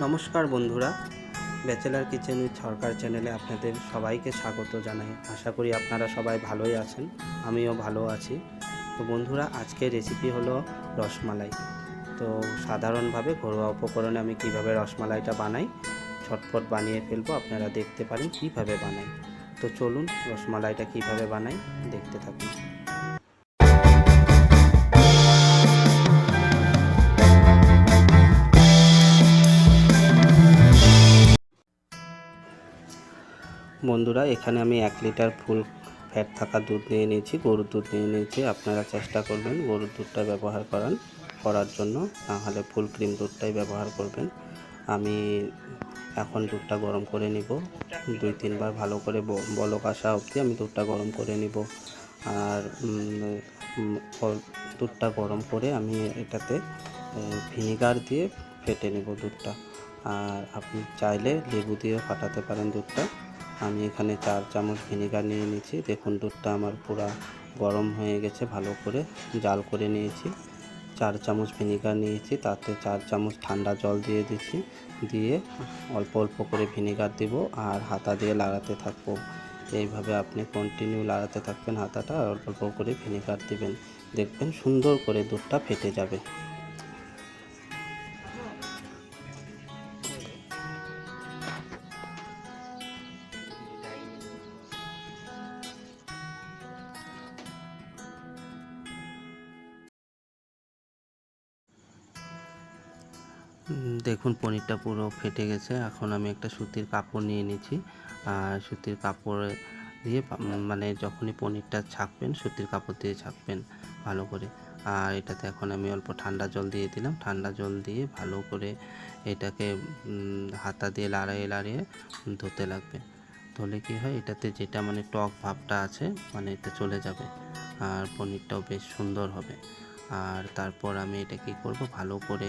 নমস্কার বন্ধুরা, bachelor kitchen with সরকার চ্যানেলে আপনাদের সবাইকে স্বাগত জানাই। আশা করি আপনারা সবাই ভালোই আছেন, আমিও ভালো আছি। তো বন্ধুরা, আজকের রেসিপি হলো রসমালাই। তো সাধারণভাবে ঘরোয়া উপকরণে আমি কিভাবে রসমালাইটা বানাই, ঝটপট বানিয়ে ফেলবো। আপনারা দেখতে পারেন কিভাবে বানাই। তো চলুন রসমালাইটা কিভাবে বানাই দেখতে থাকুন। বন্ধুরা, এখানে আমি 1 লিটার ফুল ফ্যাট থাকা দুধ নিয়ে নিয়েছি, গরুর দুধ নিয়ে নিয়েছি। আপনারা চেষ্টা করবেন গরুর দুধটা ব্যবহার করার জন্য, নাহলে ফুল ক্রিম দুধটাই ব্যবহার করবেন। আমি এখন দুধটা গরম করে নিব, 2-3 বার ভালো করে বলক আসা অবধি আমি দুধটা গরম করে নিব। আর দুধটা গরম করে আমি এটাতে ভিনিগার দিয়ে ফেটে নেব দুধটা। আর আপনি চাইলে লেবু দিয়ে ফাটাতে পারেন দুধটা। আমি এখানে 4 চামচ ভিনিগার নিয়ে নিয়েছি। দেখুন দুধটা আমার পুরো গরম হয়ে গেছে, ভালো করে জাল করে নিয়েছি। 4 চামচ ভিনিগার নিয়েছি, তাতে 4 চামচ ঠান্ডা জল দিয়ে দিচ্ছি। দিয়ে অল্প অল্প করে ভিনিগার দিব আর হাতা দিয়ে লাগাতে থাকবো। এইভাবে আপনি কন্টিনিউ লাগাতে থাকবেন হাতাটা, আর অল্প অল্প করে ভিনিগার দিবেন। দেখবেন সুন্দর করে দুধটা ফেটে যাবে। দেখুন পনিরটা পুরো ফেটে গেছে। এখন আমি একটা সুতির কাপড় নিয়ে নিয়েছি, আর সুতির কাপড় দিয়ে মানে যখনই পনিরটা ছাঁকবেন সুতির কাপড় দিয়ে ছাঁকবেন ভালো করে। আর এটাতে এখন আমি অল্প ঠান্ডা জল দিয়ে দিলাম। ঠান্ডা জল দিয়ে ভালো করে এটাকে হাতা দিয়ে লাড়িয়ে ধুতে লাগবে। ধুলে কি হয়, এটাতে যেটা মানে টক ভাবটা আছে মানে এটা চলে যাবে, আর পনিরটাও বেশ সুন্দর হবে। আর তারপর আমি এটা কি করব, ভালো করে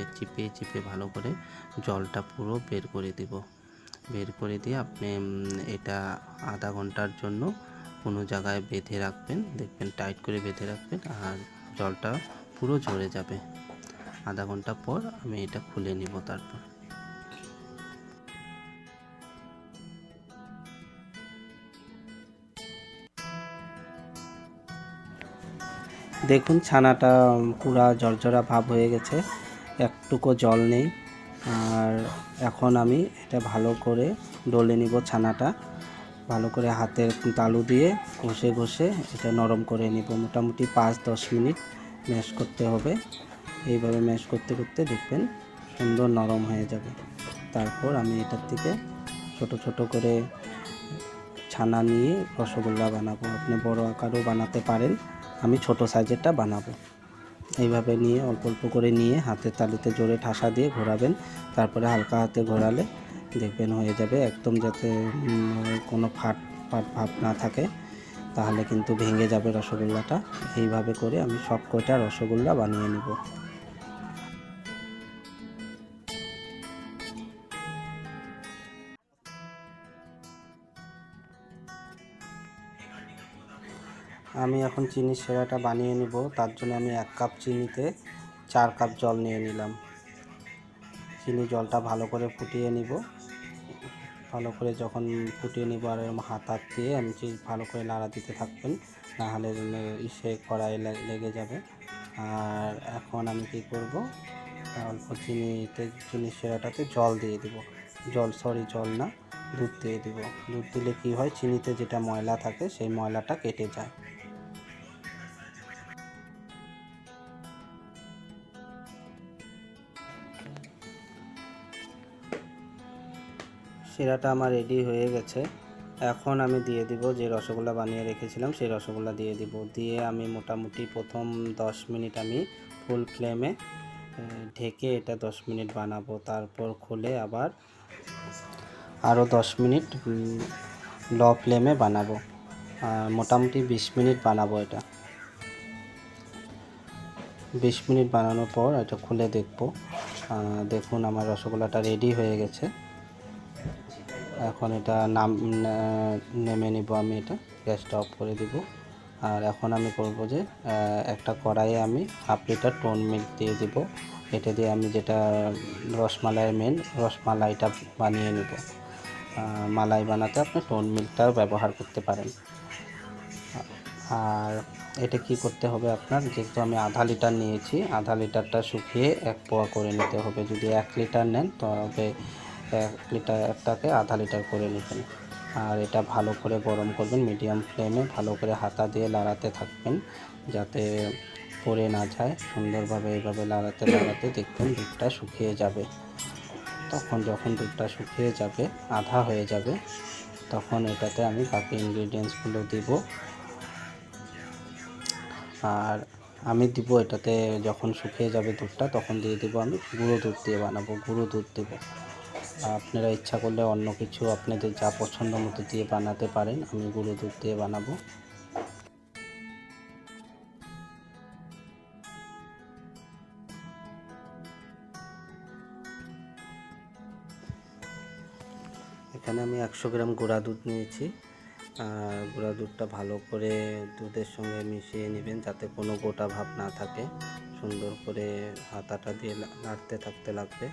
চিপে ভালো করে জলটা পুরো বের করে দিব। বের করে দিয়ে আপনি এটা আধা ঘন্টার জন্য কোনো জায়গায় বেঁধে রাখবেন। দেখবেন টাইট করে বেঁধে রাখবেন, আর জলটা পুরো ঝরে যাবে। আধা ঘন্টা পর আমি এটা খুলে নিব। তারপর দেখুন ছানাটা পুরা ঝরঝরা ভাব হয়ে গেছে, একটুকু জল নেই। আর এখন আমি এটা ভালো করে ডলে নিব। ছানাটা ভালো করে হাতের তালু দিয়ে ঘষে এটা নরম করে নিব। মোটামুটি 5-10 মিনিট ম্যাশ করতে হবে। এইভাবে ম্যাশ করতে করতে দেখবেন সুন্দর নরম হয়ে যাবে। তারপর আমি এটার থেকে ছোট ছোট করে ছানা নিয়ে রসগোল্লা বানাবো। আপনি বড় আকারও বানাতে পারেন, আমি ছোট সাইজেরটা বানাবো। এইভাবে নিয়ে অল্প অল্প করে নিয়ে হাতের তালুতে জোরে ঠাসা দিয়ে ঘোরাবেন। তারপরে হালকা হাতে ঘোরালে দেখবেন হয়ে যাবে একদম, যাতে কোনো ফাট ভাব না থাকে, তাহলে কিন্তু ভেঙে যাবে রসগোল্লাটা। এইভাবে করে আমি সব কয়টা রসগোল্লা বানিয়ে নেব। আমি এখন চিনির সেরাটা বানিয়ে নিব। তার জন্য আমি 1 কাপ চিনিতে 4 কাপ জল নিয়ে নিলাম। চিনি জলটা ভালো করে ফুটিয়ে নিব। ভালো করে যখন ফুটিয়ে নিব, আর হাত দিয়ে আমি ভালো করে নাড়া দিতে থাকবেন, নাহলে কড়াই লেগে যাবে। আর এখন আমি কি করব, অল্প চিনির সেরাটাতে জল দিয়ে দিব। জল না, দুধ দিয়ে দিব। দুধ দিলে কি হয়, চিনিতে যেটা ময়লা থাকে সেই ময়লাটা কেটে যায়। শিরাটা আমার রেডি হয়ে গেছে। এখন আমি দিয়ে দিব যে রসগোল্লা বানিয়ে রেখেছিলাম, সেই রসগোল্লা দিয়ে দিব। দিয়ে আমি মোটামুটি প্রথম 10 মিনিট আমি ফুল ফ্লেমে ঢেকে এটা 10 মিনিট বানাবো। তারপর খুলে আবার আরও 10 মিনিট লো ফ্লেমে বানাবো। মোটামুটি 20 মিনিট বানাবো এটা। 20 মিনিট বানানোর পর এটা খুলে দেখব। দেখুন আমার রসগোল্লাটা রেডি হয়ে গেছে। এখন এটা নেমে নিব। আমি এটা গ্যাসটা অফ করে দিব। আর এখন আমি করব যে একটা কড়াইয়ে আমি 1/2 লিটার টোন মিল্ক দিয়ে দিব। এটা দিয়ে আমি যেটা রসমালাইয়ের মেন রসমালাইটা বানিয়ে নেব। মালাই বানাতে আপনি টোন মিল্কটাও ব্যবহার করতে পারেন। আর এটা কি করতে হবে আপনার, যেহেতু আমি 1/2 লিটার নিয়েছি, 1/2 লিটারটা শুকিয়ে 1 পোয়া করে নিতে হবে। যদি 1 লিটার নেন তবে 1 লিটারটাকে 1/2 লিটার করে নেবেন। আর এটা ভালো করে গরম করবেন মিডিয়াম ফ্লেমে, ভালো করে হাতা দিয়ে লাড়াতে থাকবেন যাতে পড়ে না যায়। সুন্দরভাবে এইভাবে লাড়াতে লাড়াতে দেখবেন দুধটা শুকিয়ে যাবে। যখন দুধটা শুকিয়ে যাবে, আধা হয়ে যাবে, তখন এটাতে আমি বাকি ইনগ্রিডিয়েন্টসগুলো দিব। আর আমি দিব এটাতে, যখন শুকিয়ে যাবে দুধটা তখন দিয়ে দিব আমি গুঁড়ো দুধ দিয়ে বানাবো, গুঁড়ো দুধ দেবো। আপনারা ইচ্ছা করলে অন্য কিছু আপনাদের যা পছন্দ মতো দিয়ে বানাতে পারেন, আমি গুঁড়ো দুধ দিয়ে বানাবো। এখানে আমি 100 গ্রাম গুঁড়া দুধ নিয়েছি। গুঁড়া দুধটা ভালো করে দুধের সঙ্গে মিশিয়ে নেবেন যাতে কোনো গোটা ভাব না থাকে। সুন্দর করে হাতাটা দিয়ে নাড়তে থাকতে লাগবে,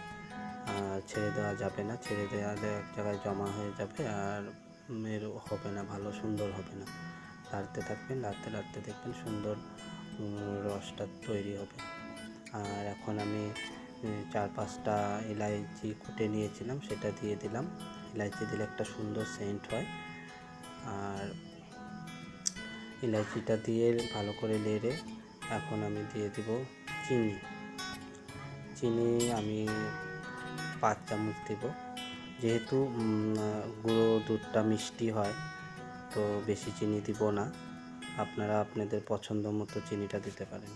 ছেড়ে দেওয়া যাবে না। ছেড়ে দেওয়ালে এক জায়গায় জমা হয়ে যাবে আর হবে না, ভালো সুন্দর হবে না। নাড়তে থাকবেন, নাড়তে নাড়তে দেখবেন সুন্দর রসটা তৈরি হবে। আর এখন আমি 4-5টা এলাইচি কুটে নিয়েছিলাম, সেটা দিয়ে দিলাম। এলাইচি দিলে একটা সুন্দর সেন্ট হয়। আর এলাইচিটা দিয়ে ভালো করে নেড়ে এখন আমি দিয়ে দিব চিনি আমি 5 চামচ দিব। যেহেতু গুঁড়ো দুধটা মিষ্টি হয় তো বেশি চিনি দিব না, আপনারা আপনাদের পছন্দ মতো চিনিটা দিতে পারেন।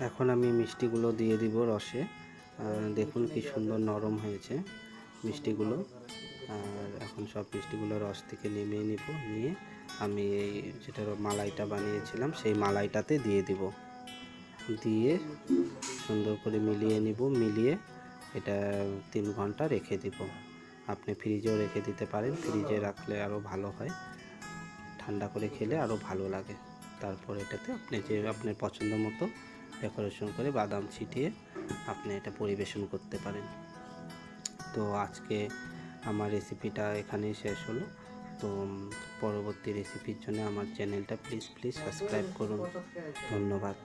এখন আমি মিষ্টিগুলো দিয়ে দিব রসে। দেখুন কি সুন্দর নরম হয়েছে মিষ্টিগুলো। আর এখন সব মিষ্টিগুলো রস থেকে নিয়ে আমি এই যেটা মালাইটা বানিয়েছিলাম সেই মালাইটাতে দিয়ে দিব। দিয়ে সুন্দর করে মিলিয়ে এটা 3 ঘন্টা রেখে দিব। আপনি ফ্রিজেও রেখে দিতে পারেন, ফ্রিজে রাখলে আরও ভালো হয়, ঠান্ডা করে খেলে আরও ভালো লাগে। তারপর এটাতে আপনি আপনার পছন্দ মতো ডেকোরেশন করে বাদাম ছিটিয়ে আপনি এটা পরিবেশন করতে পারেন। তো আজকে আমার রেসিপিটা এখানেই শেষ হলো। তো পরবর্তী রেসিপির জন্য আমার চ্যানেলটা প্লিজ সাবস্ক্রাইব করুন। ধন্যবাদ।